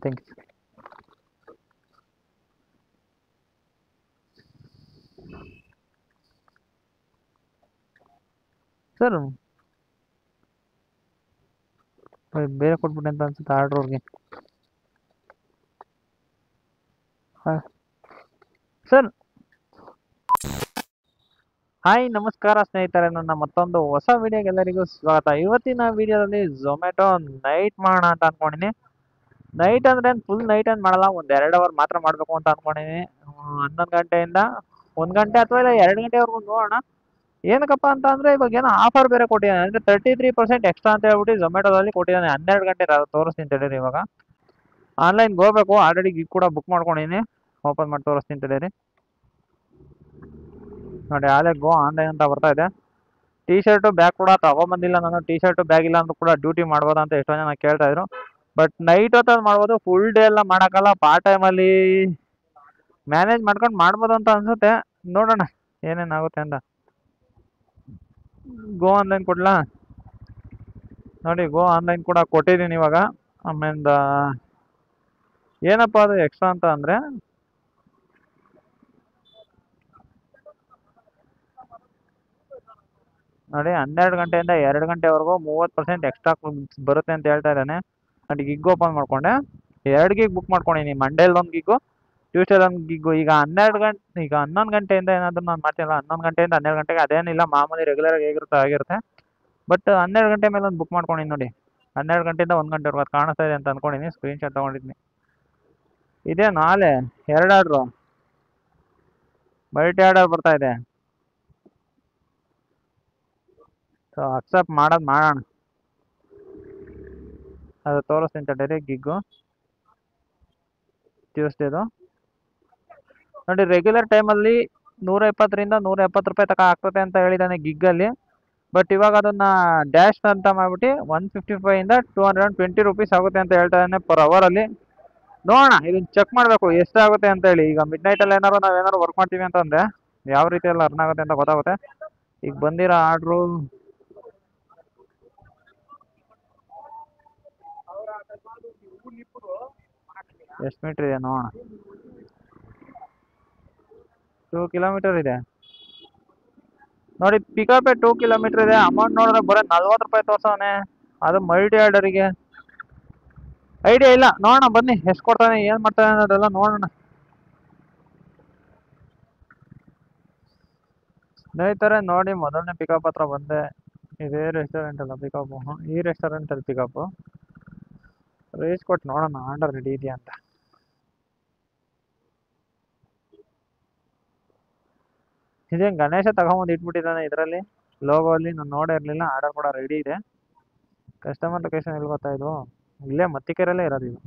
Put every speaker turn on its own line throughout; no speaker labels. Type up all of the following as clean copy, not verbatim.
Thanks. Sir ಬೇರೆ ಕೊಟ್ಬಿಟ್ಟೆ ಅಂತ ಅನ್ಸುತ್ತೆ ಆರ್ಡ್ರ್ ಅವ್ರಿಗೆ. ಹಾಂ ಸರ್. ಹಾಯ್ ನಮಸ್ಕಾರ ಸ್ನೇಹಿತರೆ, ನನ್ನ ಮತ್ತೊಂದು ಹೊಸ ವಿಡಿಯೋಗೆ ಎಲ್ಲರಿಗೂ ಸ್ವಾಗತ. ಇವತ್ತಿನ ವಿಡಿಯೋದಲ್ಲಿ ಝೊಮ್ಯಾಟೊ ನೈಟ್ ಮಾಡೋಣ ಅಂತ ಅನ್ಕೊಂಡಿನಿ. ನೈಟ್ ಅಂದ್ರೆ ಫುಲ್ ನೈಟ್ ಏನು ಮಾಡಲ್ಲ, ಒಂದು 2 ಅವರ್ ಮಾತ್ರ ಮಾಡಬೇಕು ಅಂತ ಅನ್ಕೊಂಡಿನಿ. 11 ಗಂಟೆಯಿಂದ 1 ಗಂಟೆ ಅಥವಾ ಇಲ್ಲ 2 ಗಂಟೆವರೆಗೂ ನೋಡೋಣ. ಏನಕ್ಕಪ್ಪ ಅಂತ ಅಂದ್ರೆ ಇವಾಗ ಏನೋ ಆಫರ್ ಬೇರೆ ಕೊಟ್ಟಿದ್ದಾನೆ, ಅಂದ್ರೆ 33% ಎಕ್ಸ್ಟ್ರಾ ಅಂತ ಹೇಳ್ಬಿಟ್ಟು ಝೊಮ್ಯಾಟೊದಲ್ಲಿ ಕೊಟ್ಟಿದ್ದಾನೆ. 12 ಗಂಟೆ ತೋರಿಸ್ತೀನಿ ತಡೀರಿ. ಇವಾಗ ಆನ್ಲೈನ್ಗೆ ಹೋಗ್ಬೇಕು, ಆಲ್ರೆಡಿ ಗಿಗ್ ಕೂಡ ಬುಕ್ ಮಾಡ್ಕೊಂಡಿನಿ. ಓಪನ್ ಮಾಡಿ ತೋರಿಸ್ತೀನಿ ತಡೀರಿ. ನೋಡಿ ಆಲೆ ಗೋ ಆನ್ಲೈನ್ ಅಂತ ಬರ್ತಾ ಇದೆ. ಟಿ ಶರ್ಟು ಬ್ಯಾಗ್ ಕೂಡ ತಗೊಂಬಂದಿಲ್ಲ ನಾನು. ಟಿ ಶರ್ಟು ಬ್ಯಾಗ್ ಇಲ್ಲ ಅಂದ್ರೂ ಕೂಡ ಡ್ಯೂಟಿ ಮಾಡ್ಬೋದಾ ಅಂತ ಎಷ್ಟೋ ಜನ ಕೇಳ್ತಾ ಇದ್ರು. ಬಟ್ ನೈಟ್ ಹೊತ್ತಲ್ಲಿ ಮಾಡ್ಬೋದು, ಫುಲ್ ಡೇ ಎಲ್ಲ ಮಾಡೋಕ್ಕಲ್ಲ. ಪಾರ್ಟ್ ಟೈಮಲ್ಲಿ ಮ್ಯಾನೇಜ್ ಮಾಡ್ಕೊಂಡು ಮಾಡ್ಬೋದು ಅಂತ ಅನ್ಸುತ್ತೆ. ನೋಡೋಣ ಏನೇನಾಗುತ್ತೆ ಅಂತ. ಗೋ ಆನ್ಲೈನ್ ಕೊಡ್ಲಾ? ನೋಡಿ ಗೋ ಆನ್ಲೈನ್ ಕೂಡ ಕೊಟ್ಟಿದ್ದೀನಿ ಇವಾಗ. ಆಮೇಲೆ ಏನಪ್ಪ ಅದು ಎಕ್ಸ್ಟ್ರಾ ಅಂತ ಅಂದರೆ, ನೋಡಿ 12 ಗಂಟೆಯಿಂದ 2 ಗಂಟೆವರೆಗೂ 30% ಎಕ್ಸ್ಟ್ರಾ ಬರುತ್ತೆ ಅಂತ ಹೇಳ್ತಾ ಇದ್ದಾನೆ. ನೋಡಿ ಗಿಗ್ ಓಪನ್ ಮಾಡ್ಕೊಂಡೆ, 2 ಗಿಗ್ ಬುಕ್ ಮಾಡ್ಕೊಂಡಿನಿ. ಮಂಡೇಲಿ ಒಂದು ಗಿಗ್ಗು, ಟ್ಯೂಸ್ಡೇಲಿ ಒಂದು ಗಿಗ್ಗು. ಈಗ 11 ಗಂಟೆಯಿಂದ ಏನಾದರೂ ನಾನು ಮಾಡ್ತೀನಲ್ಲ, 11 ಗಂಟೆಯಿಂದ 12 ಗಂಟೆಗೆ ಅದೇನಿಲ್ಲ, ಮಾಮೂಲಿ ರೆಗ್ಯುಲರ್ ಹೇಗಿರುತ್ತೆ ಆಗಿರುತ್ತೆ. ಬಟ್ 12 ಗಂಟೆ ಮೇಲೆ ಒಂದು ಬುಕ್ ಮಾಡ್ಕೊಂಡಿನಿ ನೋಡಿ. 12 ಗಂಟೆಯಿಂದ 1 ಗಂಟೆವರೆಗೂ ಅದು ಕಾಣಿಸ್ತಾ ಇದೆ ಅಂತ ಅನ್ಕೊಂಡಿನಿ. ಸ್ಕ್ರೀನ್ ಶಾಟ್ ತೊಗೊಂಡಿದ್ದೀನಿ. ಇದೇ ನಾಳೆ 2 ಆರ್ಡ್ರು ಮಲ್ಟಿ ಆರ್ಡರ್ ಬರ್ತಾ ಇದೆ. ಸೊ ಅಕ್ಸೆಪ್ಟ್ ಮಾಡೋಣ. ಅದು ತೋರಿಸ್ತೀನಿ ತಡೀರಿ. ಗಿಗ್ಗು ಟ್ಯೂಸ್ಡೇದು ನೋಡಿ. ರೆಗ್ಯುಲರ್ ಟೈಮಲ್ಲಿ 120ರಿಂದ 170 ರೂಪಾಯಿ ತನಕ ಆಗ್ತದೆ ಅಂತ ಹೇಳಿದ್ದಾನೆ ಗಿಗ್ಗಲ್ಲಿ. ಬಟ್ ಇವಾಗ ಅದನ್ನು ಡ್ಯಾಶ್ ಅಂತ ಮಾಡಿಬಿಟ್ಟು 155ಇಂದ 220 ರೂಪೀಸ್ ಆಗುತ್ತೆ ಅಂತ ಹೇಳ್ತಾ ಇದ್ದಾನೆ ಪರ್ ಅವರಲ್ಲಿ. ನೋಡೋಣ, ಇದನ್ನು ಚೆಕ್ ಮಾಡಬೇಕು ಎಷ್ಟಾಗುತ್ತೆ ಅಂತ ಹೇಳಿ. ಈಗ ಮಿಡ್ ನೈಟಲ್ಲಿ ನಾವೇನಾದ್ರು ವರ್ಕ್ ಮಾಡ್ತೀವಿ ಅಂತಂದರೆ ಯಾವ ರೀತಿ ಎಲ್ಲ ಅರ್ನ್ ಆಗುತ್ತೆ ಅಂತ ಗೊತ್ತಾಗುತ್ತೆ. ಈಗ ಬಂದಿರೋ ಆರ್ಡ್ರು ಎಷ್ಟು ಮೀಟ್ರ್ ಇದೆ ನೋಡೋಣ. 2 ಕಿಲೋಮೀಟರ್ ಇದೆ ನೋಡಿ. ಪಿಕಪ್ 2 ಕಿಲೋಮೀಟರ್ ಇದೆ. ಅಮೌಂಟ್ ನೋಡಿದ್ರೆ ಬರೀ 40 ರೂಪಾಯಿ ತೋರ್ಸವನೆ. ಅದು ಮಲ್ಟಿ ಆರ್ಡರಿಗೆ ಐಡಿಯಾ ಇಲ್ಲ. ನೋಡೋಣ ಬನ್ನಿ ಎಷ್ಟು ಕೊಡ್ತಾನೆ, ಏನು ಮಾಡ್ತಾನೆ ಅನ್ನೋದೆಲ್ಲ ನೋಡೋಣ. ಸ್ನೇಹಿತರೆ ನೋಡಿ, ಮೊದಲನೇ ಪಿಕಪ್ ಹತ್ರ ಬಂದೆ. ಇದೇ ರೆಸ್ಟೋರೆಂಟ್ ಅಲ್ಲ ಪಿಕಪ್ಪು, ಈ ರೆಸ್ಟೋರೆಂಟಲ್ಲಿ ಪಿಕಪ್ಪು. ರೈಸ್ ಕೊಟ್ಟು ನೋಡೋಣ ಆರ್ಡರ್ ರೆಡಿ ಇದೆಯಾ ಅಂತ. ಇದೇನು ಗಣೇಶ ತಗೊಂಬಂದು ಇಟ್ಬಿಟ್ಟಿದ್ದಾನೆ ಇದರಲ್ಲಿ ಲೋಗೋ ಅಲ್ಲಿ. ನಾನು ನೋಡೇ ಇರಲಿಲ್ಲ. ಆರ್ಡರ್ ಕೂಡ ರೆಡಿ ಇದೆ. ಕಸ್ಟಮರ್ ಲೊಕೇಶನ್ ಎಲ್ಲಿ ಗೊತ್ತಾ ಇದು? ಇಲ್ಲೇ ಮತ್ತಿಕೆರಲ್ಲೇ ಇರೋದು ಇದು.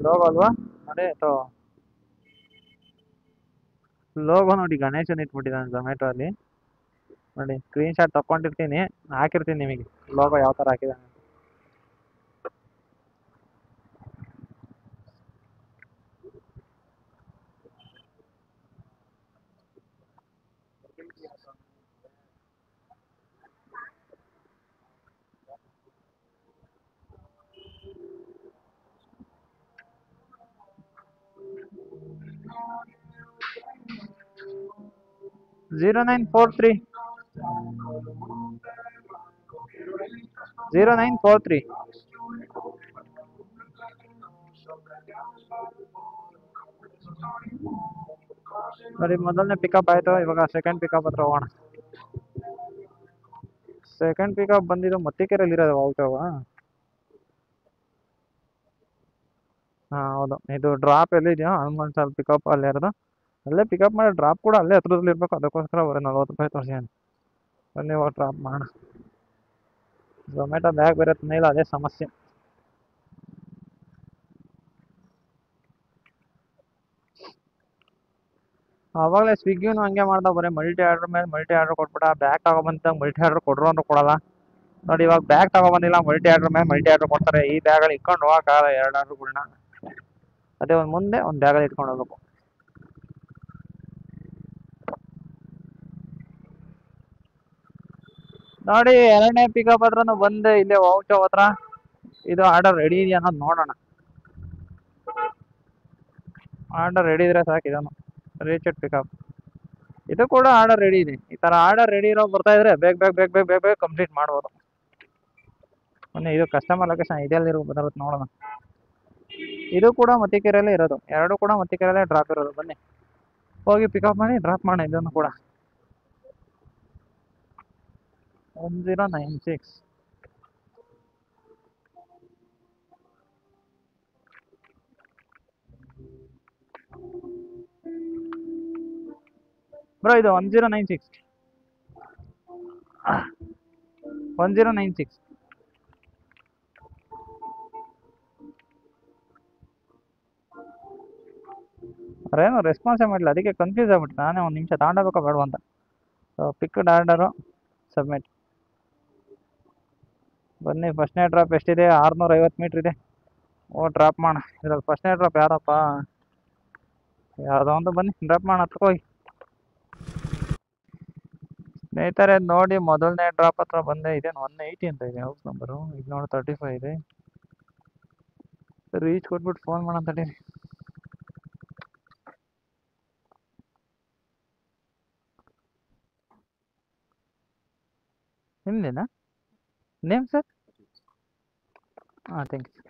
ಲೋಗೋ ಅಲ್ವಾ ನೋಡಿ, ಲೋಗೋ ನೋಡಿ ಗಣೇಶನ್ ಇಟ್ಬಿಟ್ಟಿದ್ದಾನೆ ಝೊಮ್ಯಾಟೊ ಅಲ್ಲಿ. ನೋಡಿ ಸ್ಕ್ರೀನ್ ಶಾಟ್ ತಗೊಂಡಿರ್ತೀನಿ, ಹಾಕಿರ್ತೀನಿ ನಿಮಗೆ ಲೋಗೋ ಯಾವ ಥರ ಹಾಕಿದ್ದಾನೆ. ಝೀರೋ 0943 ನೋಡಿ. ಮೊದಲನೇ ಪಿಕಪ್ ಆಯಿತು. ಇವಾಗ ಸೆಕೆಂಡ್ ಪಿಕಪ್ ಹತ್ರ ಹೋಗೋಣ. ಸೆಕೆಂಡ್ ಪಿಕಪ್ ಬಂದಿದ್ದು ಮತ್ತಿಕೆರೆಯಲ್ಲಿ ಇರೋದು ಔಟವ. ಹಾಂ ಹೌದು, ಇದು ಡ್ರಾಪ್ ಎಲ್ಲಿದೆಯೋ ಹನುಮಾನ್ ಸಾಲ್ ಪಿಕಪ್ ಅಲ್ಲೇ ಇರೋದು. ಅಲ್ಲೇ ಪಿಕಪ್ ಮಾಡಿ ಡ್ರಾಪ್ ಕೂಡ ಅಲ್ಲೇ ಹತ್ರದಲ್ಲಿ ಇರಬೇಕು. ಅದಕ್ಕೋಸ್ಕರ ಬರೀ 40 ರೂಪಾಯಿ ತೋರಿಸಿ. ಬನ್ನಿ ಇವಾಗ ಡ್ರಾಪ್ ಮಾಡೋಣ. ಝೊಮ್ಯಾಟೊ ಬ್ಯಾಗ್ ಬೇರೆ ತಂದಿಲ್ಲ, ಅದೇ ಸಮಸ್ಯೆ. ಆವಾಗಲೇ ಸ್ವಿಗ್ಗಿನೂ ಹಂಗೆ ಮಾಡ್ದ, ಬರೀ ಮಲ್ಟಿ ಆರ್ಡ್ರ್ ಮೇಲೆ ಮಲ್ಟಿ ಆರ್ಡ್ರ್ ಕೊಟ್ಬಿಟ್ಟ. ಬ್ಯಾಗ್ ತಗೊಬಂದಾಗ ಮಲ್ಟಿ ಆರ್ಡ್ರ್ ಕೊಡ್ರು ಅಂದ್ರೂ ಕೊಡಲ್ಲ ನೋಡಿ. ಇವಾಗ ಬ್ಯಾಗ್ ತಗೊಬಂದಿಲ್ಲ, ಮಲ್ಟಿ ಆರ್ಡ್ರ್ ಮೇಲೆ ಮಲ್ಟಿ ಆರ್ಡ್ರ್ ಕೊಡ್ತಾರೆ. ಈ ಬ್ಯಾಗಲ್ಲಿ ಇಟ್ಕೊಂಡು ಹೋಗೋಕ್ಕಾಗಲ್ಲ 2 ಆರ್ಡ್ರುಗಳ್ನ. ಅದೇ ಒಂದು ಮುಂದೆ ಒಂದು ಬ್ಯಾಗಲ್ಲಿ ಇಟ್ಕೊಂಡು ಹೋಗ್ಬೇಕು. ನೋಡಿ ಎರಡನೇ ಪಿಕಪ್ ಹತ್ರನು ಬಂದೆ, ಇಲ್ಲೇ ವಾವ್ ಹತ್ರ. ಇದು ಆರ್ಡರ್ ರೆಡಿ ಇದೆಯಾ ಅನ್ನೋದು ನೋಡೋಣ. ಆರ್ಡರ್ ರೆಡಿ ಇದ್ರೆ ಸಾಕು. ಇದನ್ನು ರೀಚೆಡ್ ಪಿಕಪ್, ಇದು ಕೂಡ ಆರ್ಡರ್ ರೆಡಿ ಇದೆ. ಈ ತರ ಆರ್ಡರ್ ರೆಡಿ ಇರೋ ಬರ್ತಾ ಇದ್ರೆ ಬೇಗ ಕಂಪ್ಲೀಟ್ ಮಾಡ್ಬೋದು. ಮೊನ್ನೆ ಇದು ಕಸ್ಟಮರ್ ಲೊಕೇಶನ್ ಇದೆಯಲ್ಲಿರೋ ಬರುತ್ತೆ ನೋಡೋಣ. ಇದು ಕೂಡ ಮತ್ತಿಕೆರೆಯಲ್ಲೇ ಇರೋದು, ಎರಡು ಕೂಡ ಮತ್ತಿಕೆರೆಯಲ್ಲೇ ಡ್ರಾಪ್ ಇರೋದು. ಬನ್ನಿ ಹೋಗಿ ಪಿಕಪ್ ಮಾಡಿ ಡ್ರಾಪ್ ಮಾಡೋಣ. ಇದನ್ನು ಕೂಡ 1096. ಬ್ರೋ ಇದು 1096 1096. ಅವ್ರೇನು ರೆಸ್ಪಾನ್ಸೇ ಮಾಡಿಲ್ಲ, ಅದಕ್ಕೆ ಕನ್ಫ್ಯೂಸ್ ಆಗ್ಬಿಟ್ಟು ನಾನೇ ಒಂದು ನಿಮಿಷ ತಗೊಂಡೋಗ್ಬೇಕೋ ಬೇಡ ಅಂತ. Picked order submit. ಬನ್ನಿ ಫಸ್ಟ್ನೇ ಡ್ರಾಪ್ ಎಷ್ಟಿದೆ? 650 ಮೀಟ್ರ್ ಇದೆ. ಡ್ರಾಪ್ ಮಾಡೋಣ. ಇದ್ರಲ್ಲಿ ಫಸ್ಟ್ನೇ ಡ್ರಾಪ್ ಯಾರಪ್ಪ? ಯಾವುದೋ ಒಂದು. ಬನ್ನಿ ಡ್ರಾಪ್ ಮಾಡೋಣ, ಹೋಗಿ. ಸ್ನೇಹಿತರೆ ನೋಡಿ, ಮೊದಲನೇ ಡ್ರಾಪ್ ಹತ್ರ ಬಂದೆ. ಇದೇನು 180 ಅಂತ ಇದೆ ಹೌಸ್ ನಂಬರು. ಇದು ನೋಡಿ 35 ಇದೆ. ರೀಚ್ ಕೊಟ್ಬಿಟ್ಟು ಫೋನ್ ಮಾಡೋಣ ತಡೀರಿ. ನಿಮ್ದೇನಾ ನೇಮ್ ಸರ್? ಹಾಂ ಥ್ಯಾಂಕ್ ಯು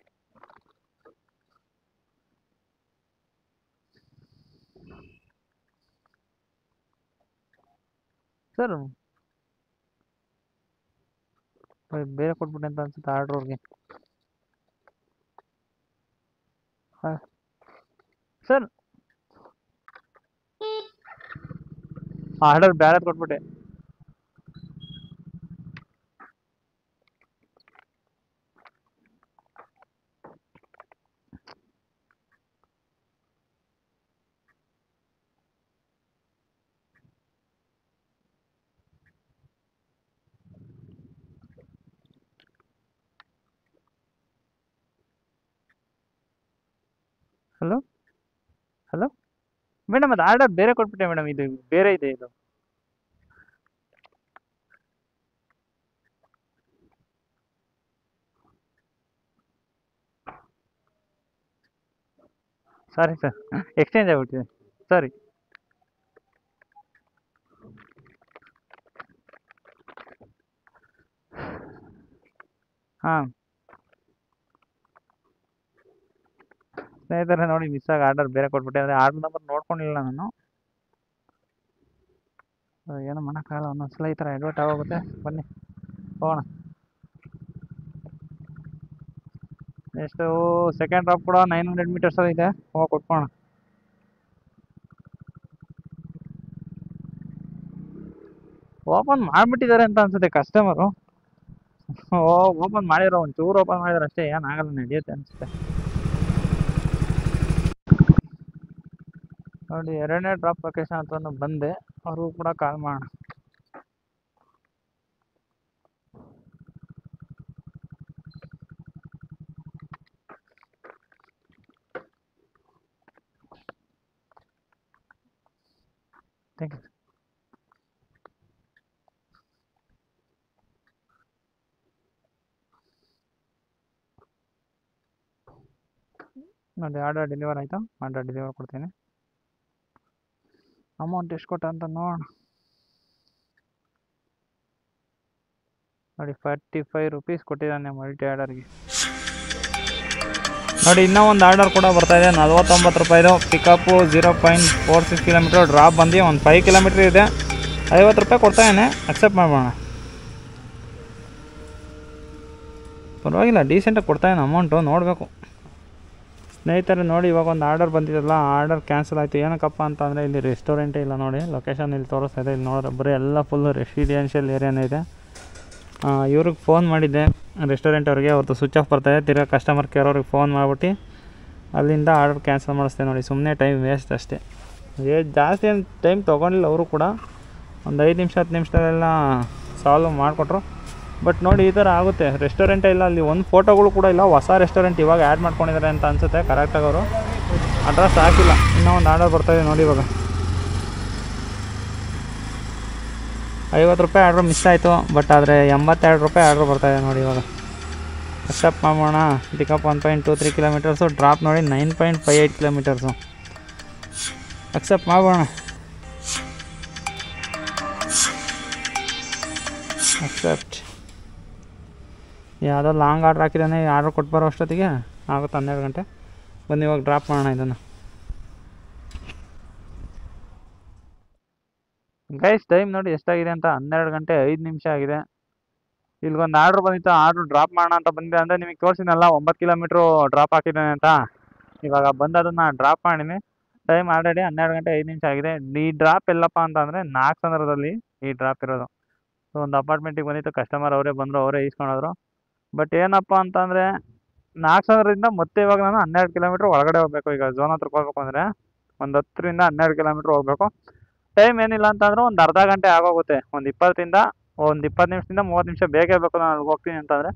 ಸರ್. ಬೇರೆ ಕೊಟ್ಬಿಟ್ಟೆ ಅಂತ ಅನ್ಸುತ್ತೆ ಆರ್ಡ್ರ್ ಅವ್ರಿಗೆ. ಹಾಂ ಸರ್, ಆರ್ಡರ್ ಬೇರೆ ಕೊಟ್ಬಿಟ್ಟೆ. ಹಲೋ ಹಲೋ ಮೇಡಮ್, ಅದು ಆರ್ಡರ್ ಬೇರೆ ಕೊಟ್ಬಿಟ್ಟೆ ಮೇಡಮ್. ಇದು ಬೇರೆ ಇದೆ. ಇದು ಸಾರಿ ಸರ್, ಎಕ್ಸ್ಚೇಂಜ್ ಆಗ್ಬಿಟ್ಟಿದೆ. ಸಾರಿ. ಹಾಂ ಸ್ನೇಹಿತರೆ ನೋಡಿ, ಮಿಸ್ ಆಗಿ ಆರ್ಡರ್ ಬೇರೆ ಕೊಟ್ಬಿಟ್ಟೆ. ಅಂದರೆ ಆರ್ಡರ್ ನಂಬರ್ ನೋಡ್ಕೊಂಡಿಲ್ಲ ನಾನು. ಏನೋ ಮಾಡೋಕ್ಕಾಗಲ್ಲ, ಒಂದೊಂದ್ಸಲ ಈ ಥರ ಎಡ್ವರ್ಟ್ ಆಗೋಗುತ್ತೆ. ಬನ್ನಿ ಹೋಗೋಣ. ಎಷ್ಟು ಸೆಕೆಂಡ್ ಡ್ರಾಪ್ ಕೂಡ 900 ಮೀಟರ್ಸ್ ಇದೆ. ಹೋಗಿ ಕೊಟ್ಕೋಣ. ಓಪನ್ ಮಾಡಿಬಿಟ್ಟಿದ್ದಾರೆ ಅಂತ ಅನ್ಸುತ್ತೆ ಕಸ್ಟಮರು. ಓಪನ್ ಮಾಡಿರೋ, ಒಂಚೂರು ಓಪನ್ ಮಾಡಿದ್ರೆ ಅಷ್ಟೇ, ಏನಾಗಲ್ಲ, ನಡೆಯುತ್ತೆ ಅನಿಸುತ್ತೆ. ನೋಡಿ ಎರಡನೇ ಡ್ರಾಪ್ ಲೊಕೇಶನ್ ಹತ್ರ ಬಂದೆ. ಅವ್ರಿಗೂ ಕೂಡ ಕಾಲ್ ಮಾಡೋಣ. Thank you. ನೋಡಿ ಆರ್ಡರ್ ಡೆಲಿವರ್ ಆಯಿತು. ಆರ್ಡರ್ ಡೆಲಿವರ್ ಕೊಡ್ತೀನಿ. ಅಮೌಂಟ್ ಎಷ್ಟು ಕೊಟ್ಟ ಅಂತ ನೋಡೋಣ. ನೋಡಿ 45 ರುಪೀಸ್ ಕೊಟ್ಟಿದ್ದಾನೆ ಮಲ್ಟಿ ಆರ್ಡರ್ಗೆ. ನೋಡಿ ಇನ್ನೂ ಒಂದು ಆರ್ಡರ್ ಕೂಡ ಬರ್ತಾಯಿದೆ. 49 ರೂಪಾಯಿದು. Pickup 0.46 kilometre. ಡ್ರಾಪ್ ಬಂದು ಒಂದು 5 ಕಿಲೋಮೀಟ್ರ್ ಇದೆ. 50 ರೂಪಾಯಿ ಕೊಡ್ತಾಯಿದ್ದಾನೆ. ಅಕ್ಸೆಪ್ಟ್ ಮಾಡೋಣ. ಪರವಾಗಿಲ್ಲ, ಡೀಸೆಂಟಾಗಿ ಕೊಡ್ತಾಯಿದ್ದಾನೆ ಅಮೌಂಟು. ನೋಡಬೇಕು ಸ್ನೇಹಿತರೆ. ನೋಡಿ ಇವಾಗ ಒಂದು ಆರ್ಡರ್ ಬಂದಿದ್ದಲ್ಲ, ಆರ್ಡರ್ ಕ್ಯಾನ್ಸಲ್ ಆಯಿತು. ಏನಕ್ಕಪ್ಪ ಅಂತಂದರೆ ಇಲ್ಲಿ ರೆಸ್ಟೋರೆಂಟೇ ಇಲ್ಲ. ನೋಡಿ ಲೊಕೇಶನ್ ಇಲ್ಲಿ ತೋರಿಸ್ತಾ ಇದೆ. ಇಲ್ಲಿ ನೋಡಿದ್ರೆ ಬರೀ ಎಲ್ಲ ಫುಲ್ಲು ರೆಸಿಡೆನ್ಷಿಯಲ್ ಏರಿಯಾನೇ ಇದೆ. ಇವ್ರಿಗೆ ಫೋನ್ ಮಾಡಿದ್ದೆ ರೆಸ್ಟೋರೆಂಟ್ ಅವ್ರಿಗೆ, ಅವ್ರದ್ದು ಸ್ವಿಚ್ ಆಫ್ ಬರ್ತಾಯಿದೆ. ತಿರ್ಗಾ ಕಸ್ಟಮರ್ ಕೇರ್ ಅವ್ರಿಗೆ ಫೋನ್ ಮಾಡಿಬಿಟ್ಟು ಅಲ್ಲಿಂದ ಆರ್ಡರ್ ಕ್ಯಾನ್ಸಲ್ ಮಾಡಿಸ್ತೇವೆ. ನೋಡಿ ಸುಮ್ಮನೆ ಟೈಮ್ ವೇಸ್ಟ್ ಅಷ್ಟೇ. ಜಾಸ್ತಿ ಏನು ಟೈಮ್ ತೊಗೊಂಡಿಲ್ಲ ಅವರು ಕೂಡ. ಒಂದು 5 ನಿಮಿಷ 10 ನಿಮಿಷದಲ್ಲೆಲ್ಲ ಸಾಲ್ವ್ ಮಾಡಿಕೊಟ್ರು. ಬಟ್ ನೋಡಿ ಈ ಥರ ಆಗುತ್ತೆ. ರೆಸ್ಟೋರೆಂಟೇ ಇಲ್ಲ ಅಲ್ಲಿ. ಒಂದು ಫೋಟೋಗಳು ಕೂಡ ಇಲ್ಲ. ಹೊಸ ರೆಸ್ಟೋರೆಂಟ್ ಇವಾಗ ಆ್ಯಡ್ ಮಾಡ್ಕೊಂಡಿದ್ದಾರೆ ಅಂತ ಅನಿಸುತ್ತೆ. ಕರೆಕ್ಟಾಗಿ ಅವರು ಅಡ್ರೆಸ್ ಹಾಕಿಲ್ಲ. ಇನ್ನೂ ಒಂದು ಆರ್ಡರ್ ಬರ್ತಾಯಿದೆ ನೋಡಿ ಇವಾಗ.
50 ರೂಪಾಯಿ ಆರ್ಡ್ರ್ ಮಿಸ್ ಆಯಿತು. ಬಟ್ ಆದರೆ 82 ರೂಪಾಯಿ ಆರ್ಡ್ರ್ ಬರ್ತಾಯಿದೆ ನೋಡಿ. ಇವಾಗ ಅಕ್ಸೆಪ್ಟ್ ಮಾಡೋಣ. ಪಿಕಪ್ 1.23 ಕಿಲೋಮೀಟರ್ಸು, ಡ್ರಾಪ್ ನೋಡಿ 9.58 ಕಿಲೋಮೀಟರ್ಸು. ಅಕ್ಸೆಪ್ಟ್ ಮಾಡೋಣ. ಅಕ್ಸೆಪ್ಟ್. ಯಾವುದೋ ಲಾಂಗ್ ಆರ್ಡ್ರ್ ಹಾಕಿದ್ದಾನೆ. ಆರ್ಡ್ರ್ ಕೊಟ್ಟು ಬರೋ ಅಷ್ಟೊತ್ತಿಗೆ ಆಗುತ್ತೆ 12 ಗಂಟೆ. ಬಂದು ಇವಾಗ ಡ್ರಾಪ್ ಮಾಡೋಣ ಇದನ್ನು.
ಗೈಸ್ ಟೈಮ್ ನೋಡಿ ಎಷ್ಟಾಗಿದೆ ಅಂತ, 12 ಗಂಟೆ 5 ನಿಮಿಷ ಆಗಿದೆ. ಇಲ್ಲಿಗೊಂದು ಆರ್ಡ್ರ್ ಬಂದಿತ್ತು, ಆರ್ಡ್ರ್ ಡ್ರಾಪ್ ಮಾಡೋಣ ಅಂತ ಬಂದಿದೆ. ಅಂದರೆ ನಿಮಗೆ ತೋರಿಸಿನಲ್ಲ 9 ಕಿಲೋಮೀಟ್ರು ಡ್ರಾಪ್ ಹಾಕಿದ್ದಾನೆ ಅಂತ. ಇವಾಗ ಬಂದು ಅದನ್ನು ಡ್ರಾಪ್ ಮಾಡೀನಿ. ಟೈಮ್ ಆಲ್ರೆಡಿ 12 ಗಂಟೆ 5 ನಿಮಿಷ ಆಗಿದೆ. ಈ ಡ್ರಾಪ್ ಎಲ್ಲಪ್ಪ ಅಂತಂದರೆ 4 ಸಂದರ್ಭದಲ್ಲಿ ಈ ಡ್ರಾಪ್ ಇರೋದು. ಸೊ ಒಂದು ಅಪಾರ್ಟ್ಮೆಂಟಿಗೆ ಬಂದಿತ್ತು, ಕಸ್ಟಮರ್ ಅವರೇ ಬಂದರು, ಅವರೇ ಈಸ್ಕೊಂಡೋದ್ರು. ಬಟ್ ಏನಪ್ಪ ಅಂತಂದರೆ 4 ಸಂದರ್ಭದಿಂದ ಮತ್ತೆ ಇವಾಗ ನಾನು 12 ಕಿಲೋಮೀಟ್ರ್ ಒಳಗಡೆ ಹೋಗಬೇಕು. ಈಗ ಝೋನ್ ಹತ್ರಕ್ಕೆ ಹೋಗ್ಬೇಕು ಅಂದರೆ ಒಂದು 10ರಿಂದ 12 ಕಿಲೋಮೀಟ್ರ್ ಹೋಗಬೇಕು. ಟೈಮ್ ಏನಿಲ್ಲ ಅಂತಂದರೆ ಒಂದು ಅರ್ಧ ಗಂಟೆ ಆಗೋಗುತ್ತೆ. ಒಂದು 20 ನಿಮಿಷದಿಂದ 30 ನಿಮಿಷ ಬೇಕೇ ಬೇಕು ನಾನು ಅಲ್ಲಿಗೆ ಹೋಗ್ತೀನಿ ಅಂತಂದರೆ.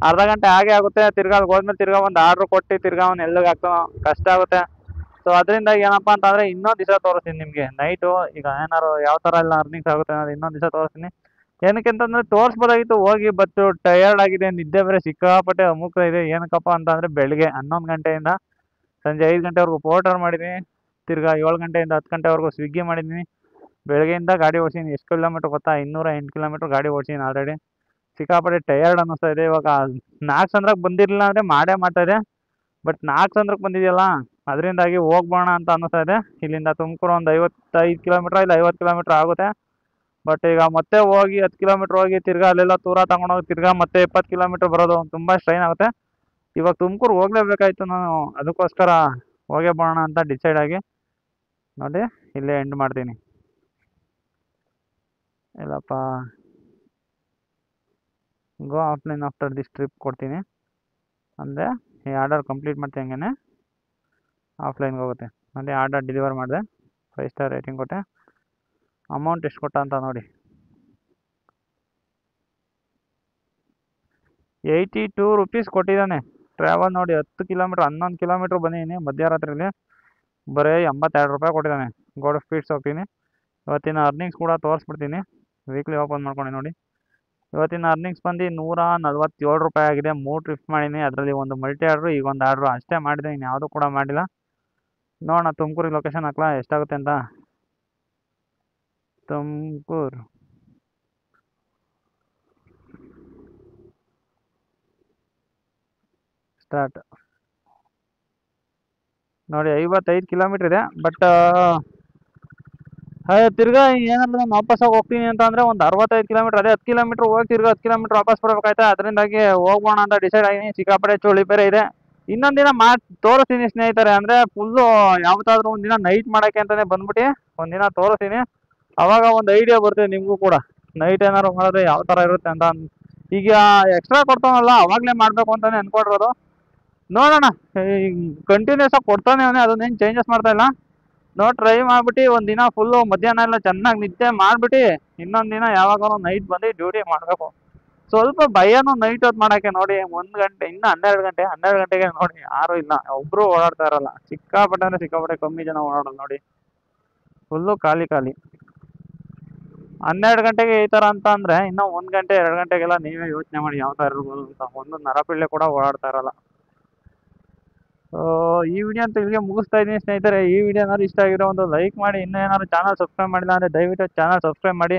ಅರ್ಧ ಗಂಟೆ ಆಗೇ ಆಗುತ್ತೆ. ತಿರ್ಗಾ ಅಲ್ಲಿಗೆ ಹೋದ್ಮೇಲೆ ತಿರ್ಗಾ ಒಂದು ಆರ್ಡ್ರ್ ಕೊಟ್ಟು ತಿರ್ಗಾ ಅವ್ನು ಎಲ್ಲಿಗೆ ಹಾಕ್ತಾನೋ ಕಷ್ಟ ಆಗುತ್ತೆ. ಸೊ ಅದರಿಂದ ಏನಪ್ಪ ಅಂತಂದರೆ ಇನ್ನೊಂದು ದಿವಸ ತೋರಿಸ್ತೀನಿ ನಿಮಗೆ. ನೈಟು ಈಗ ಏನಾರು ಯಾವ ಥರ ಎಲ್ಲ ಅರ್ನಿಂಗ್ಸ್ ಆಗುತ್ತೆ ಅನ್ನೋದು ಇನ್ನೊಂದು ದಿವಸ ತೋರಿಸ್ತೀನಿ. ಏನಕ್ಕೆ ಅಂತಂದರೆ ತೋರಿಸ್ಬೋದಾಗಿತ್ತು, ಹೋಗಿ ಬಟ್ಟು ಟಯರ್ಡ್ ಆಗಿದೆ, ನಿದ್ದೆ ಬೇರೆ ಸಿಕ್ಕಾಪಟ್ಟೆ ಅಮುಕ ಇದೆ. ಏನಕ್ಕಪ್ಪ ಅಂತಂದರೆ ಬೆಳಗ್ಗೆ 11 ಗಂಟೆಯಿಂದ ಸಂಜೆ 5 ಗಂಟೆವರೆಗೂ ಪೋರ್ಟರ್ ಮಾಡಿದ್ದೀನಿ. ತಿರ್ಗಾ 7 ಗಂಟೆಯಿಂದ 10 ಗಂಟೆವರೆಗೂ ಸ್ವಿಗ್ಗಿ ಮಾಡಿದ್ದೀನಿ. ಬೆಳಗ್ಗೆಯಿಂದ ಗಾಡಿ ಓಡಿಸಿದ್ದೀನಿ. ಎಷ್ಟು ಕಿಲೋಮೀಟ್ರ್ ಗೊತ್ತಾ? 208 ಕಿಲೋಮೀಟ್ರ್ ಗಾಡಿ ಓಡಿಸಿದ್ದೀನಿ ಆಲ್ರೆಡಿ. ಸಿಕ್ಕಾಪಟ್ಟೆ ಟಯರ್ಡ್ ಅನ್ನಿಸ್ತಾ ಇದೆ. ಇವಾಗ 4 ಸಂದ್ರಕ್ಕೆ ಬಂದಿರಲಿಲ್ಲ ಅಂದರೆ ಮಾಡ್ತಾಯಿದೆ. ಬಟ್ 4 ಸಂದ್ರಕ್ಕೆ ಬಂದಿದೆಯಲ್ಲ, ಅದರಿಂದಾಗಿ ಹೋಗ್ಬೋಣ ಅಂತ ಅನ್ನಿಸ್ತಾ ಇದೆ. ಇಲ್ಲಿಂದ ತುಮಕೂರು ಒಂದು 55 ಕಿಲೋಮೀಟ್ರ್ ಇಲ್ಲ 50 ಕಿಲೋಮೀಟ್ರ್ ಆಗುತ್ತೆ. ಬಟ್ ಈಗ ಮತ್ತೆ ಹೋಗಿ 10 ಕಿಲೋಮೀಟ್ರ್ ಹೋಗಿ ತಿರ್ಗಾ ಅಲ್ಲೆಲ್ಲ ದೂರ ತಗೊಂಡೋಗಿ ತಿರ್ಗಾ ಮತ್ತೆ 20 ಕಿಲೋಮೀಟ್ರ್ ಬರೋದು ತುಂಬ ಸ್ಟ್ರೈನ್ ಆಗುತ್ತೆ. ಇವಾಗ ತುಮಕೂರು ಹೋಗಲೇಬೇಕಾಯ್ತು ನಾನು. ಅದಕ್ಕೋಸ್ಕರ ಹೋಗೇ ಬರೋಣ ಅಂತ ಡಿಸೈಡ್ ಆಗಿ ನೋಡಿ ಇಲ್ಲೇ ಎಂಡ್ ಮಾಡ್ತೀನಿ. ಇಲ್ಲಪ್ಪ, ಗೋ ಆಫ್ಲೈನ್ ಆಫ್ಟರ್ ದಿಸ್ ಟ್ರಿಪ್ ಕೊಡ್ತೀನಿ. ಅಂದರೆ ಈ ಆರ್ಡರ್ ಕಂಪ್ಲೀಟ್ ಮಾಡ್ತೀನಿ, ಹಂಗೆ ಆಫ್ಲೈನ್ಗೆ ಹೋಗುತ್ತೆ. ನೋಡಿ ಆರ್ಡರ್ ಡೆಲಿವರ್ ಮಾಡಿದೆ, 5 ಸ್ಟಾರ್ ರೇಟಿಂಗ್ ಕೊಟ್ಟೆ. ಅಮೌಂಟ್ ಎಷ್ಟು ಕೊಟ್ಟ ಅಂತ ನೋಡಿ, 82 ರುಪೀಸ್ ಕೊಟ್ಟಿದ್ದಾನೆ. ಟ್ರಾವೆಲ್ ನೋಡಿ 10 ಕಿಲೋಮೀಟ್ರ್ 11 ಕಿಲೋಮೀಟ್ರ್ ಬಂದಿದ್ದೀನಿ ಮಧ್ಯರಾತ್ರಿಲಿ. ಬರೀ 82 ರೂಪಾಯಿ ಕೊಟ್ಟಿದ್ದಾನೆ. ಗೋಡ್ ಸ್ಪೀಡ್ಸ್ ಹೋಗ್ತೀನಿ. ಇವತ್ತಿನ ಅರ್ನಿಂಗ್ಸ್ ಕೂಡ ತೋರಿಸ್ಬಿಡ್ತೀನಿ. ವೀಕ್ಲಿ ಓಪನ್ ಮಾಡ್ಕೊಂಡು ನೋಡಿ. ಇವತ್ತಿನ ಅರ್ನಿಂಗ್ಸ್ ಬಂದು 147 ರೂಪಾಯಿ ಆಗಿದೆ. 3 ಟ್ರಿಪ್ ಮಾಡೀನಿ. ಅದರಲ್ಲಿ ಒಂದು ಮಲ್ಟಿ ಆರ್ಡ್ರು, ಈಗ ಒಂದು ಆರ್ಡ್ರು ಅಷ್ಟೇ ಮಾಡಿದೆ, ಇನ್ನು ಯಾವುದೂ ಕೂಡ ಮಾಡಿಲ್ಲ. ನೋಡೋಣ ತುಮಕೂರಿಗೆ ಲೊಕೇಶನ್ ಹಾಕ್ಲಾ ಎಷ್ಟಾಗುತ್ತೆ ಅಂತ. ತುಮಕೂರು ಸ್ಟಾರ್ಟ್ ನೋಡಿ, 55 ಕಿಲೋಮೀಟ್ರ್ ಇದೆ. ಬಟ್ ತಿರ್ಗಾ ಏನಾದ್ರು ನಾನು ವಾಪಸ್ ಹೋಗ್ತೀನಿ ಅಂತ ಅಂದರೆ ಒಂದು 65 ಕಿಲೋಮೀಟ್ರ್, ಅದೇ 10 ಕಿಲೋಮೀಟ್ರ್ ಹೋಗಿ ತಿರ್ಗಾ 10 ಕಿಲೋಮೀಟ್ರ್ ವಾಪಸ್ ಬರಬೇಕಾಯ್ತಾ. ಅದರಿಂದಾಗಿ ಹೋಗೋಣ ಅಂತ ಡಿಸೈಡ್ ಆಗಿದ್ದೀನಿ. ಸಿಕ್ಕಾಪಟ್ಟೆ ಚಳಿ ಬೇರೆ ಇದೆ. ಇನ್ನೊಂದು ದಿನ ತೋರಿಸ್ತೀನಿ ಸ್ನೇಹಿತರೆ. ಅಂದರೆ ಫುಲ್ಲು ಯಾವತ್ತಾದ್ರೂ ಒಂದಿನ ನೈಟ್ ಮಾಡೋಕ್ಕೆ ಅಂತಲೇ ಬಂದ್ಬಿಟ್ಟು ಒಂದಿನ ತೋರಿಸ್ತೀನಿ. ಅವಾಗ ಒಂದು ಐಡಿಯಾ ಬರ್ತದೆ ನಿಮಗೂ ಕೂಡ, ನೈಟ್ ಏನಾದ್ರು ಮಾಡಿದ್ರೆ ಯಾವ ಥರ ಇರುತ್ತೆ ಅಂತ. ಈಗ ಎಕ್ಸ್ಟ್ರಾ ಕೊಡ್ತಾನಲ್ಲ, ಅವಾಗಲೇ ಮಾಡಬೇಕು ಅಂತಲೇ ಅಂದ್ಕೊಂಡಿರೋದು. ನೋಡೋಣ, ಕಂಟಿನ್ಯೂಸ್ ಆಗಿ ಕೊಡ್ತಾನೆ ಅವನೇ, ಅದನ್ನೇನು ಚೇಂಜಸ್ ಮಾಡ್ತಾ ಇಲ್ಲ. ಟ್ರೈ ಮಾಡಿಬಿಟ್ಟು ಒಂದಿನ ಫುಲ್ಲು ಮಧ್ಯಾಹ್ನ ಎಲ್ಲ ಚೆನ್ನಾಗಿ ನಿದ್ದೆ ಮಾಡಿಬಿಟ್ಟು ಇನ್ನೊಂದು ದಿನ ಯಾವಾಗಾರು ನೈಟ್ ಬಂದು ಡ್ಯೂಟಿ ಮಾಡಬೇಕು. ಸ್ವಲ್ಪ ಭಯನೂ ನೈಟ್ ಹೊತ್ತು ಮಾಡೋಕ್ಕೆ. ನೋಡಿ 1 ಗಂಟೆ ಇನ್ನು 12 ಗಂಟೆಗೆ ನೋಡಿ ಯಾರೂ ಇಲ್ಲ, ಒಬ್ಬರು ಓಡಾಡ್ತಾ ಇರಲ್ಲ. ಸಿಕ್ಕಾಪಟ್ಟೆ ಅಂದರೆ ಸಿಕ್ಕಾಪಟ್ಟೆ ಕಮ್ಮಿ ಜನ ಓಡಾಡೋದು ನೋಡಿ, ಫುಲ್ಲು ಖಾಲಿ. 12 ಗಂಟೆಗೆ ಈ ಥರ ಅಂತ ಅಂದರೆ ಇನ್ನೂ 1 ಗಂಟೆ 2 ಗಂಟೆಗೆಲ್ಲ ನೀವೇ ಯೋಚನೆ ಮಾಡಿ ಯಾವ ಥರ ಇರ್ಬೋದು ಅಂತ. ಒಂದು ನರಪಿಳ್ಳೆ ಕೂಡ ಓಡಾಡ್ತಾ ಇರಲ್ಲ. ಈ ವಿಡಿಯೋ ಅಂತ ಇಲ್ಲಿಗೆ ಮುಗಿಸ್ತಾ ಇದ್ದೀನಿ ಸ್ನೇಹಿತರೆ. ಈ ವಿಡಿಯೋ ಏನಾದ್ರು ಇಷ್ಟ ಆಗಿರೋ ಒಂದು ಲೈಕ್ ಮಾಡಿ. ಇನ್ನೂ ಏನಾದ್ರು ಚಾನಲ್ ಸಬ್ಸ್ಕ್ರೈಬ್ ಮಾಡಿಲ್ಲ ಅಂದರೆ ದಯವಿಟ್ಟು ಚಾನಲ್ ಸಬ್ಸ್ಕ್ರೈಬ್ ಮಾಡಿ.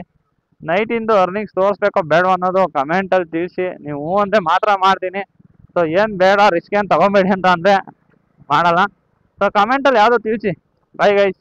ನೈಟಿಂದು ಅರ್ನಿಂಗ್ಸ್ ತೋರಿಸ್ಬೇಕೋ ಬೇಡವೋ ಅನ್ನೋದು ಕಮೆಂಟಲ್ಲಿ ತಿಳಿಸಿ. ನೀವು ಹ್ಞೂ ಅಂದರೆ ಮಾತ್ರ ಮಾಡ್ತೀನಿ. ಸೊ ಏನು ಬೇಡ ರಿಸ್ಕ್ ಏನು ತೊಗೊಬೇಡಿ ಅಂತ ಅಂದರೆ ಮಾಡಲ್ಲ. ಸೊ ಕಮೆಂಟಲ್ಲಿ ಯಾವುದೋ ತಿಳಿಸಿ. Bye guys.